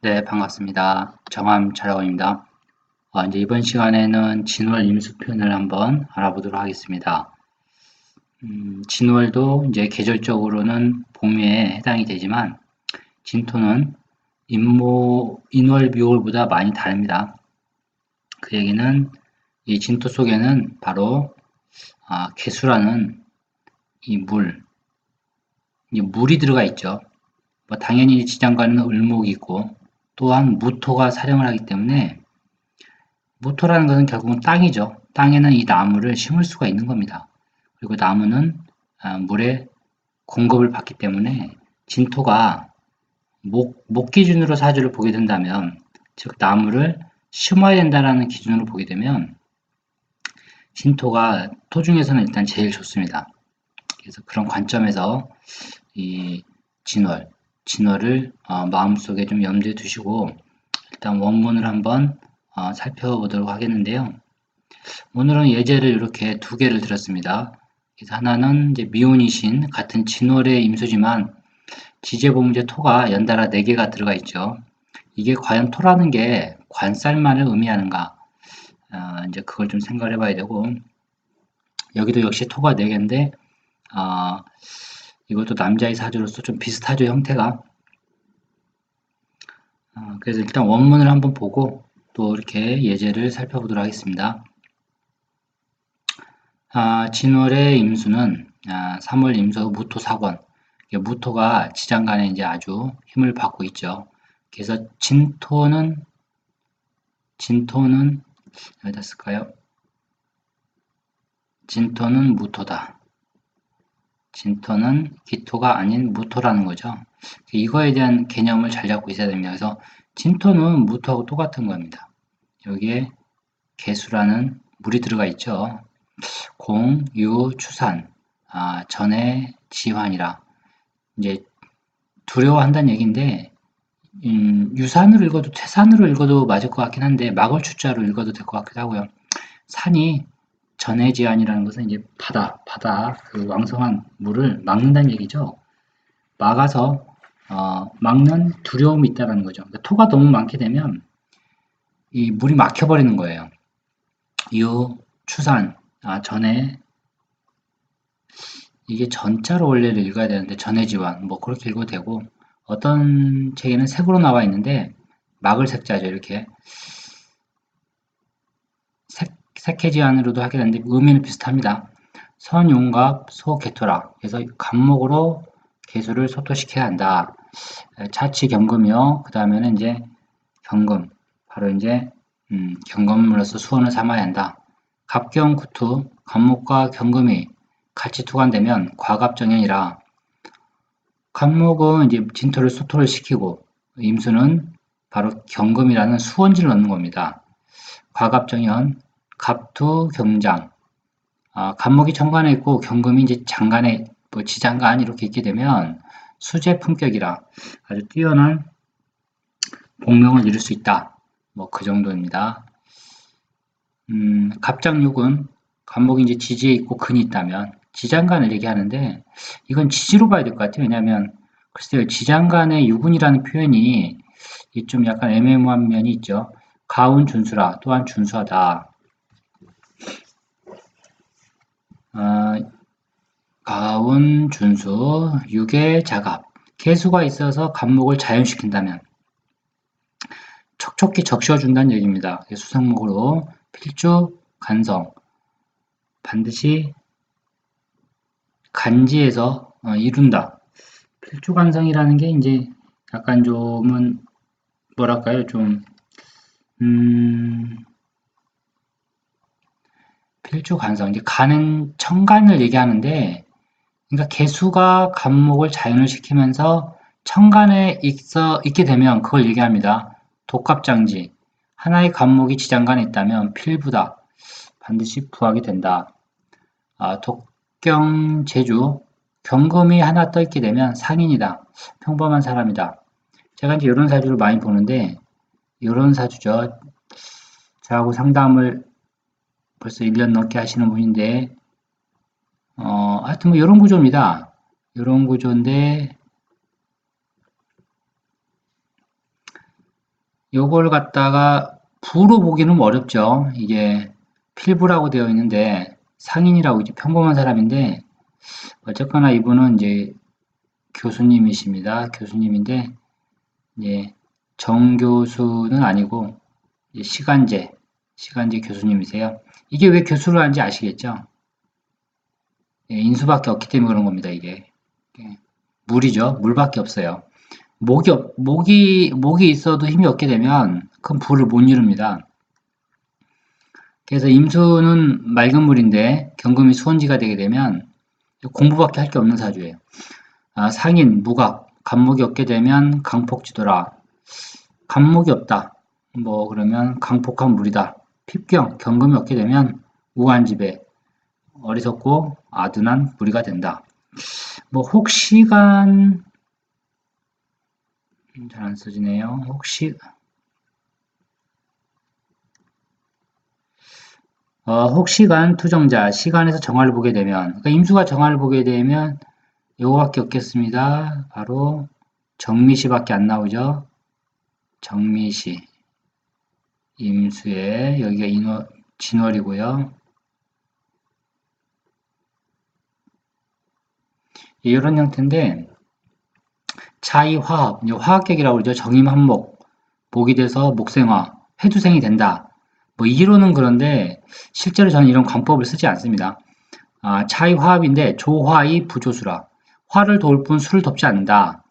네, 반갑습니다. 정함차라원입니다. 이제 이번 시간에는 진월 임수 표현을 한번 알아보도록 하겠습니다. 진월도 이제 계절적으로는 봄에 해당이 되지만 진토는 인월, 묘월보다 많이 다릅니다. 그 얘기는 이 진토 속에는 바로 개수라는 이 물이 들어가 있죠. 뭐 당연히 지장간에는 을목이 있고 또한 무토가 사령을 하기 때문에 모토라는 것은 결국은 땅이죠. 땅에는 이 나무를 심을 수가 있는 겁니다. 그리고 나무는 물의 공급을 받기 때문에 진토가 목 기준으로 사주를 보게 된다면, 즉 나무를 심어야 된다는 기준으로 보게 되면 진토가 토 중에서는 일단 제일 좋습니다. 그래서 그런 관점에서 이 진월을 마음속에 좀 염두에 두시고 일단 원문을 한번 살펴보도록 하겠는데요. 오늘은 예제를 이렇게 두 개를 들었습니다. 그래서 하나는 이제 미운이신 같은 진월의 임수지만 지제보문제 토가 연달아 4개가 들어가 있죠. 이게 과연 토라는 게 관살만을 의미하는가? 이제 그걸 좀 생각을 해봐야 되고, 여기도 역시 토가 4개인데, 이것도 남자의 사주로서 좀 비슷하죠, 형태가. 그래서 일단 원문을 한번 보고 또 이렇게 예제를 살펴보도록 하겠습니다. 진월의 임수는 3월 임수 무토 4번. 무토가 지장간에 이제 아주 힘을 받고 있죠. 그래서 진토는 어디다 쓸까요? 진토는 무토다. 진토는 기토가 아닌 무토라는 거죠. 이거에 대한 개념을 잘 잡고 있어야 됩니다. 그래서 진토는 무토하고 똑같은 겁니다. 여기에 개수라는 물이 들어가 있죠. 공, 유, 추산, 전해, 지환이라 이제 두려워한다는 얘기인데 유산으로 읽어도 태산으로 읽어도 맞을 것 같긴 한데 막을 추자로 읽어도 될 것 같기도 하고요. 산이 전해지환이라는 것은 이제 바다 그 왕성한 물을 막는다는 얘기죠. 막아서 막는 두려움이 있다는 거죠. 그러니까 토가 너무 많게 되면 이 물이 막혀버리는 거예요. 유, 추산, 전해 이게 전자로 원래를 읽어야 되는데 전해지환 뭐 그렇게 읽어도 되고 어떤 책에는 색으로 나와 있는데 막을 색자죠. 이렇게 색해지환으로도 하게 되는데 의미는 비슷합니다. 선용갑 소개토라 그래서 갑목으로 개수를 소토시켜야 한다. 차치경금이요. 그 다음에는 이제 경금 바로 이제 경금으로서 수원을 삼아야 한다. 갑경구투 갑목과 경금이 같이 투관되면 과갑정연이라 갑목은 이제 진토를 소토를 시키고 임수는 바로 경금이라는 수원지를 넣는 겁니다. 과갑정연, 갑투 경장. 갑목이 천간에 있고 경금이 이제 장간에 뭐 지장간 이렇게 있게 되면 수제 품격이라 아주 뛰어난 복명을 이룰 수 있다. 뭐 그 정도입니다. 갑장육은 갑목이 이제 지지에 있고 근이 있다면 지장간을 얘기하는데 이건 지지로 봐야 될 것 같아요. 왜냐하면 글쎄요 지장간의 유군이라는 표현이 좀 약간 애매모호한 면이 있죠. 가운 준수라 또한 준수하다. 가운 준수 육의 자갑 개수가 있어서 갑목을 자연시킨다면 촉촉히 적셔준다는 얘기입니다. 수상목으로 필주 간성 반드시 간지에서 이룬다. 필주간성이라는 게 이제 약간 좀은 뭐랄까요 좀 필주간성 이제 간은 청간을 얘기하는데 그러니까 개수가 간목을 자연을 시키면서 청간에 있게 되면 그걸 얘기합니다. 독합장지 하나의 간목이 지장간에 있다면 필부다. 반드시 부하게 된다. 독경제주 경금이 하나 떠있게 되면 상인이다. 평범한 사람이다. 제가 이제 이런 사주를 많이 보는데 이런 사주죠. 저하고 상담을 벌써 1년 넘게 하시는 분인데 하여튼 뭐 이런 구조입니다. 이런 구조인데 요걸 갖다가 부로 보기는 어렵죠. 이게 필부라고 되어 있는데 상인이라고 이제 평범한 사람인데 어쨌거나 이분은 이제 교수님이십니다. 교수님인데 이제 정교수는 아니고 이제 시간제 교수님이세요. 이게 왜 교수를 하는지 아시겠죠? 예, 인수밖에 없기 때문에 그런 겁니다. 이게 물이죠. 물밖에 없어요. 목이 있어도 힘이 없게 되면 큰 부를 못 이룹니다. 그래서 임수는 맑은 물인데 경금이 수원지가 되게 되면 공부밖에 할 게 없는 사주예요. 상인, 무각, 간목이 없게 되면 강폭지도라. 간목이 없다. 뭐 그러면 강폭한 물이다. 핍경, 경금이 없게 되면 우한지배, 어리석고 아둔한 무리가 된다. 뭐 혹시간 잘 안 써지네요. 혹시간 투정자, 시간에서 정화를 보게 되면, 그러니까 임수가 정화를 보게 되면 요거밖에 없겠습니다. 바로 정미시밖에 안 나오죠. 정미시, 임수에 여기가 진월이고요. 이런 형태인데 차이화합, 화학격이라고 그러죠. 정임한목, 목이 돼서 목생화, 회두생이 된다. 뭐 이론은 그런데 실제로 저는 이런 관법을 쓰지 않습니다. 차이화합인데 조화의 부조수라. 화를 도울 뿐 수를 덮지 않는다.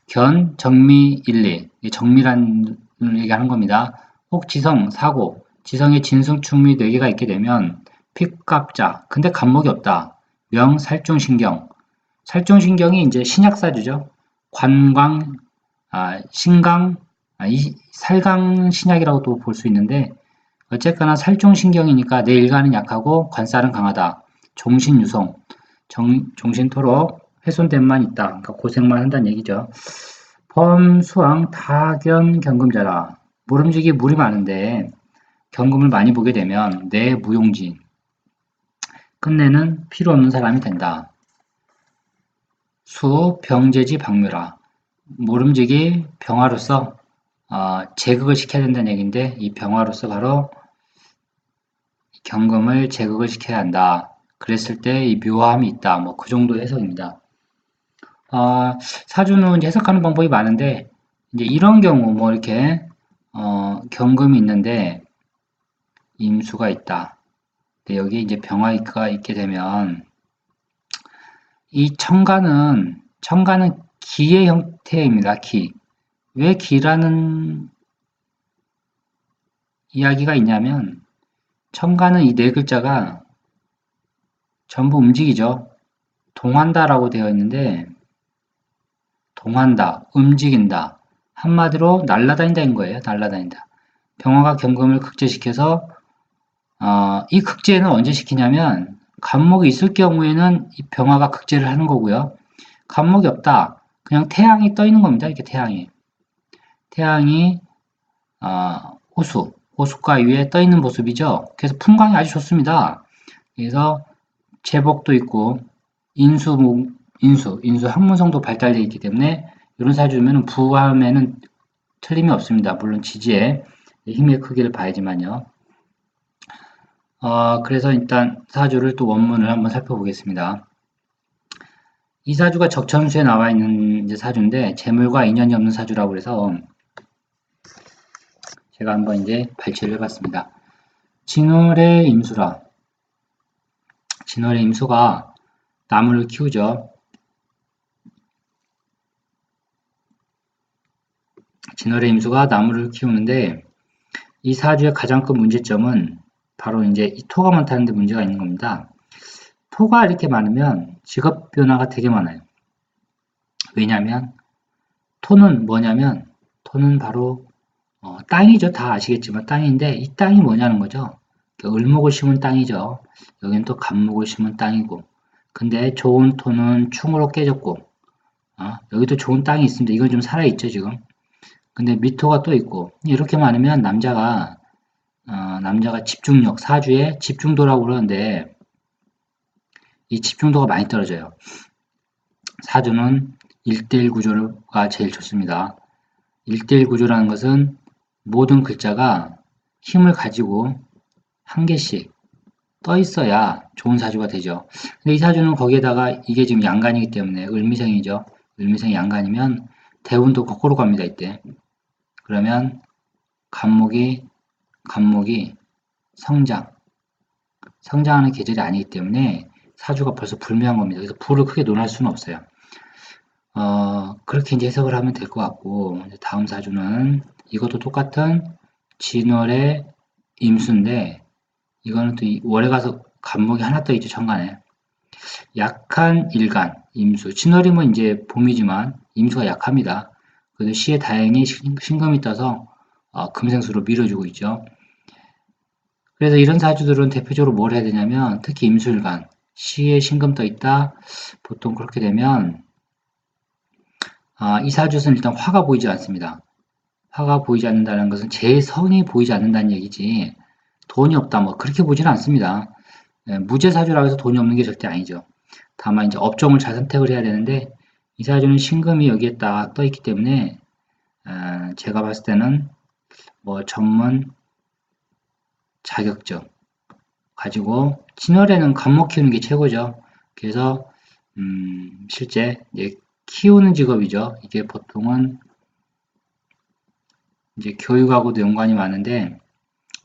견, 정미, 일리. 정미란 얘기하는 겁니다. 혹 지성, 사고, 지성에 진승, 충미 4개가 있게 되면 픽갑자. 근데 간목이 없다. 명, 살중신경. 살중신경이 이제 신약사주죠. 관광, 신강, 살강 신약이라고 또 볼 수 있는데 어쨌거나 살중신경이니까 내 일간은 약하고 관살은 강하다. 종신유성, 종신토록 훼손됨만 있다. 그러니까 고생만 한다는 얘기죠. 범, 수왕, 타견, 경금자라. 모름지기 물이 많은데 경금을 많이 보게 되면 내 무용진, 끝내는 필요 없는 사람이 된다. 수, 병제지, 박묘라. 모름지기 병화로서 제극을 시켜야 된다는 얘기인데 이 병화로서 바로 경금을 제극을 시켜야 한다. 그랬을 때 이 묘함이 있다. 뭐 그 정도 해석입니다. 사주는 이제 해석하는 방법이 많은데 이제 이런 경우 뭐 이렇게 경금이 있는데 임수가 있다. 근데 여기 이제 병화가 있게 되면 이 청간은 기의 형태입니다. 기. 왜 기라는 이야기가 있냐면 청간은 이 네 글자가 전부 움직이죠. 동한다라고 되어 있는데 동한다, 움직인다. 한마디로 날아다닌다는 거예요. 날아다닌다. 병화가 경금을 극제시켜서 이 극제는 언제 시키냐면 간목이 있을 경우에는 이 병화가 극제를 하는 거고요. 간목이 없다. 그냥 태양이 떠 있는 겁니다. 이렇게 태양이 호숫가 위에 떠 있는 모습이죠. 그래서 풍광이 아주 좋습니다. 그래서 제복도 있고 인수 학문성도 발달되어 있기 때문에 이런 사주면 부함에는 틀림이 없습니다. 물론 지지의 힘의 크기를 봐야지만요. 그래서 일단 사주를 또 원문을 한번 살펴보겠습니다. 이 사주가 적천수에 나와 있는 이제 사주인데 재물과 인연이 없는 사주라고 해서 제가 한번 이제 발췌를 해봤습니다. 진월의 임수라. 진월의 임수가 나무를 키우죠. 진월의 임수가 나무를 키우는데 이 사주의 가장 큰 문제점은 바로 이제 이 토가 많다는 데 문제가 있는 겁니다. 토가 이렇게 많으면 직업 변화가 되게 많아요. 왜냐하면 토는 뭐냐면 토는 바로 땅이죠. 다 아시겠지만 땅인데 이 땅이 뭐냐는 거죠. 을목을 심은 땅이죠. 여기는 또 간목을 심은 땅이고 근데 좋은 토는 충으로 깨졌고 여기도 좋은 땅이 있습니다. 이건 좀 살아있죠 지금. 근데 미토가 또 있고 이렇게 많으면 남자가 집중력, 사주에 집중도라고 그러는데 이 집중도가 많이 떨어져요. 사주는 1대1 구조가 제일 좋습니다. 1대1 구조라는 것은 모든 글자가 힘을 가지고 한 개씩 떠 있어야 좋은 사주가 되죠. 근데 이 사주는 거기에다가 이게 지금 양간이기 때문에 을미생이죠. 을미생이 양간이면 대운도 거꾸로 갑니다. 이때. 그러면 간목이 성장하는 계절이 아니기 때문에 사주가 벌써 불미한 겁니다. 그래서 불을 크게 논할 수는 없어요. 그렇게 이제 해석을 하면 될 것 같고, 다음 사주는 이것도 똑같은 진월의 임수인데, 이거는 또 월에 가서 간목이 하나 떠 있죠, 천간에. 약한 일간, 임수. 진월이면 이제 봄이지만 임수가 약합니다. 그래도 시에 다행히 신금이 떠서 금생수로 밀어주고 있죠. 그래서 이런 사주들은 대표적으로 뭘 해야 되냐면, 특히 임술간, 시에 신금 떠 있다. 보통 그렇게 되면 이 사주는 일단 화가 보이지 않습니다. 화가 보이지 않는다는 것은 제 성이 보이지 않는다는 얘기지 돈이 없다 뭐 그렇게 보지는 않습니다. 무제사주라고 해서 돈이 없는 게 절대 아니죠. 다만 이제 업종을 잘 선택을 해야 되는데 이 사주는 신금이 여기에 딱 떠 있기 때문에 제가 봤을 때는 뭐 전문 자격증 가지고 진월에는 간목 키우는 게 최고죠. 그래서 실제 이제 키우는 직업이죠. 이게 보통은 이제 교육하고도 연관이 많은데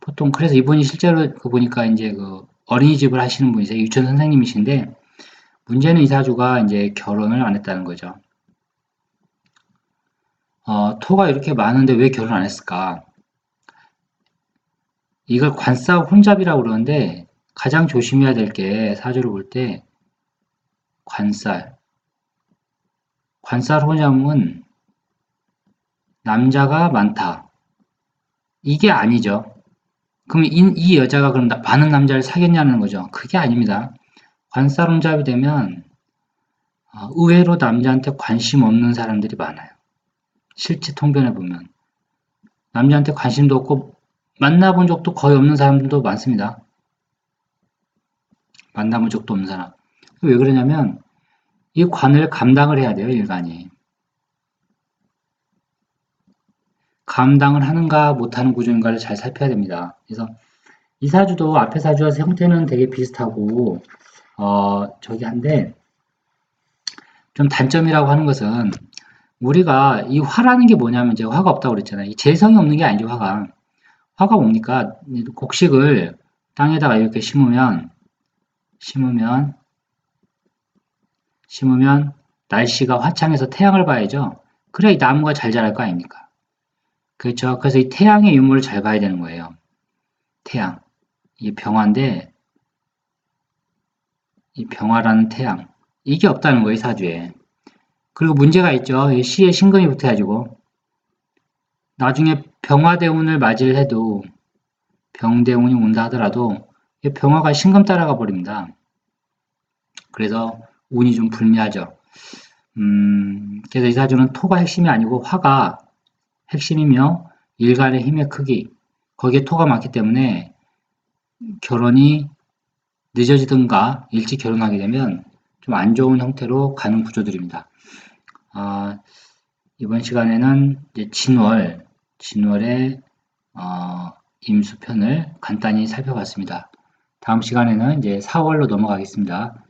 보통 그래서 이분이 실제로 그 보니까 이제 그 어린이집을 하시는 분이세요. 유치원 선생님이신데 문제는 이 사주가 이제 결혼을 안 했다는 거죠. 토가 이렇게 많은데 왜 결혼 안 했을까? 이걸 관싸 혼잡이라고 그러는데 가장 조심해야 될 게 사주를 볼 때 관쌀. 관쌀 혼잡은 남자가 많다. 이게 아니죠. 그럼 이 여자가 그럼 많은 남자를 사귀었냐는 거죠. 그게 아닙니다. 관쌀 혼잡이 되면 의외로 남자한테 관심 없는 사람들이 많아요. 실제 통변해 보면 남자한테 관심도 없고 만나본 적도 거의 없는 사람들도 많습니다. 만나본 적도 없는 사람. 왜 그러냐면 이 관을 감당을 해야 돼요. 일간이. 감당을 하는가 못하는 구조인가를 잘 살펴야 됩니다. 그래서 이 사주도 앞에 사주와 형태는 되게 비슷하고 저기 한데 좀 단점이라고 하는 것은 우리가 이 화라는 게 뭐냐면 제가 화가 없다고 그랬잖아요. 이 재성이 없는 게 아니죠, 화가. 화가 뭡니까? 곡식을 땅에다가 이렇게 심으면 날씨가 화창해서 태양을 봐야죠. 그래야 이 나무가 잘 자랄 거 아닙니까? 그렇죠. 그래서 이 태양의 유무를 잘 봐야 되는 거예요. 태양. 이게 병화인데 이 병화라는 태양. 이게 없다는 거예요, 이 사주에. 그리고 문제가 있죠. 이 시에 신금이 붙어가지고 나중에 병화대운을 맞이를 해도 병대운이 온다 하더라도 이 병화가 신금 따라가 버립니다. 그래서 운이 좀 불미하죠. 그래서 이 사주는 토가 핵심이 아니고 화가 핵심이며 일간의 힘의 크기, 거기에 토가 많기 때문에 결혼이 늦어지든가 일찍 결혼하게 되면 좀 안 좋은 형태로 가는 구조들입니다. 이번 시간에는 이제 진월의 임수편을 간단히 살펴봤습니다. 다음 시간에는 이제 4월로 넘어가겠습니다.